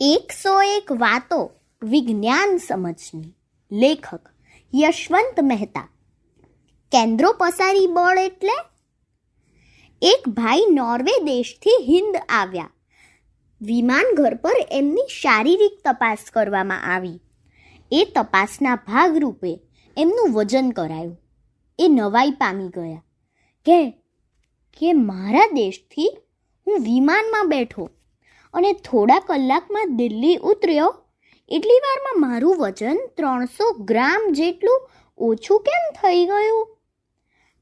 101 વાતો વિજ્ઞાન સમજની. લેખક યશવંત મહેતા. કેન્દ્રો પસારી બળ એટલે? એક ભાઈ નોર્વે દેશથી હિન્દ આવ્યા. વિમાન ઘર પર એમની શારીરિક તપાસ કરવામાં આવી. એ તપાસના ભાગરૂપે એમનું વજન કરાયું. એ નવાઈ પામી ગયા કે મારા દેશથી હું વિમાનમાં બેઠો અને થોડા કલાકમાં દિલ્હી ઉતર્યો, એટલી વારમાં મારું વજન 300 ગ્રામ જેટલું ઓછું કેમ થઈ ગયું?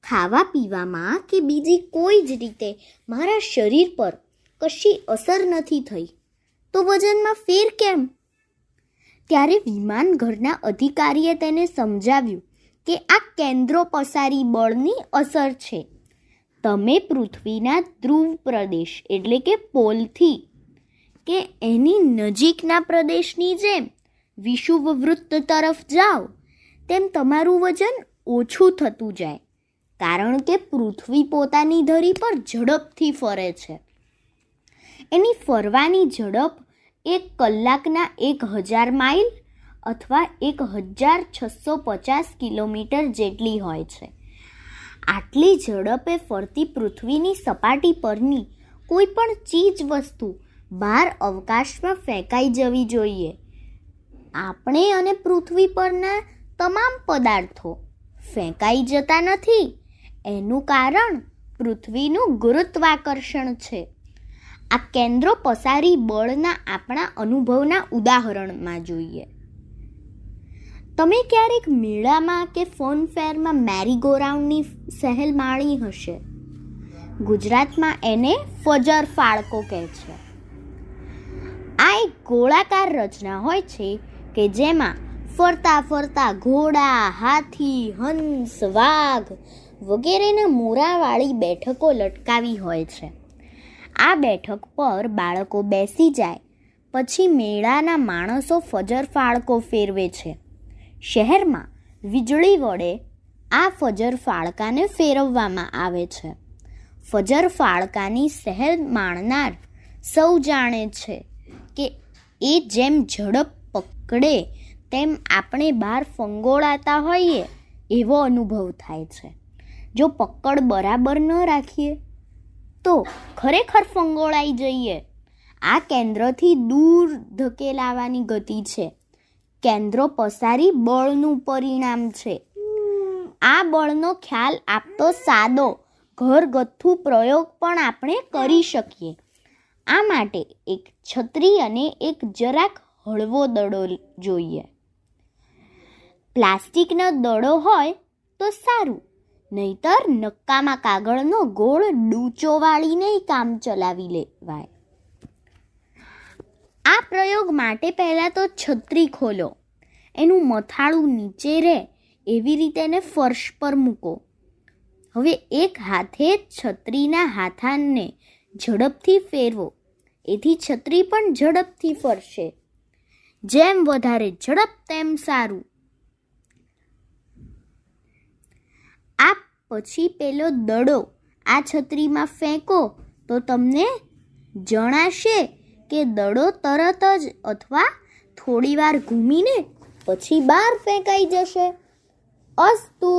ખાવા પીવામાં કે બીજી કોઈ જ રીતે મારા શરીર પર કશી અસર નથી થઈ, તો વજનમાં ફેર કેમ? ત્યારે વિમાન ઘરના અધિકારીએ તેને સમજાવ્યું કે આ કેન્દ્રો પસારી બળની અસર છે. તમે પૃથ્વીના ધ્રુવ પ્રદેશ એટલે કે પોલથી કે એની નજીકના પ્રદેશની જેમ વિષુવવૃત્ત તરફ જાઓ તેમ તમારું વજન ઓછું થતું જાય, કારણ કે પૃથ્વી પોતાની ધરી પર ઝડપથી ફરે છે. એની ફરવાની ઝડપ 1 કલાકના 1000 માઇલ અથવા 1650 કિલોમીટર જેટલી હોય છે. આટલી ઝડપે ફરતી પૃથ્વીની સપાટી પરની કોઈ પણ ચીજ વસ્તુ બહાર અવકાશમાં ફેંકાઈ જવી જોઈએ. આપણે અને પૃથ્વી પરના તમામ પદાર્થો ફેંકાઈ જતા નથી. એનું કારણ પૃથ્વીનું ગુરુત્વાકર્ષણ છે. આ કેન્દ્રો પસારી બળના આપણા અનુભવના ઉદાહરણમાં જોઈએ. તમે ક્યારેક મેળામાં કે ફોનફેરમાં મેરીગોરાઉન્ડની સહેલ માણી હશે. ગુજરાતમાં એને ફજર ફાળકો કહે છે. આ એક ગોળાકાર રચના હોય છે કે જેમાં ફરતા ફરતા ઘોડા, હાથી, હંસ, વાઘ વગેરેના મોરાવાળી બેઠકો લટકાવી હોય છે. આ બેઠક પર બાળકો બેસી જાય પછી મેળાના માણસો ફજર ફાળકો ફેરવે છે. શહેરમાં વીજળી વડે આ ફજર ફાળકાને ફેરવવામાં આવે છે. ફજર ફાળકાની સહેલ માણનાર સૌ જાણે છે કે એ જેમ ઝડપ પકડે તેમ આપણે બહાર ફંગોળાતા હોઈએ એવો અનુભવ થાય છે. જો પકડ બરાબર ન રાખીએ તો ખરેખર ફંગોળાઈ જઈએ. આ કેન્દ્રથી દૂર ધકેલાવાની ગતિ છે. કેન્દ્રો પસારી બળનું પરિણામ છે. આ બળનો ખ્યાલ આપતો સાદો ઘરગથ્થુ પ્રયોગ પણ આપણે કરી શકીએ. આ માટે એક છત્રી અને એક જરાક હળવો દડો જોઈએ. પ્લાસ્ટિકનો દડો હોય તો સારું, નહીતર નક્કામાં કાગળનો ગોળ ડૂચો વાળીને કામ ચલાવી લેવાય. આ પ્રયોગ માટે પહેલાં તો છત્રી ખોલો. એનું મથાળું નીચે રહે એવી રીતે એને ફર્શ પર મૂકો. હવે એક હાથે છત્રીના હાથાને ઝડપથી ફેરવો. એથી છત્રી પણ ઝડપથી ફરશે. જેમ વધારે ઝડપ તેમ સારું. આ પછી પેલો દડો આ છત્રીમાં ફેંકો તો તમને જણાશે કે દડો તરત જ અથવા થોડી વાર ઘૂમીને પછી બહાર ફેંકાઈ જશે. અસ્તુ.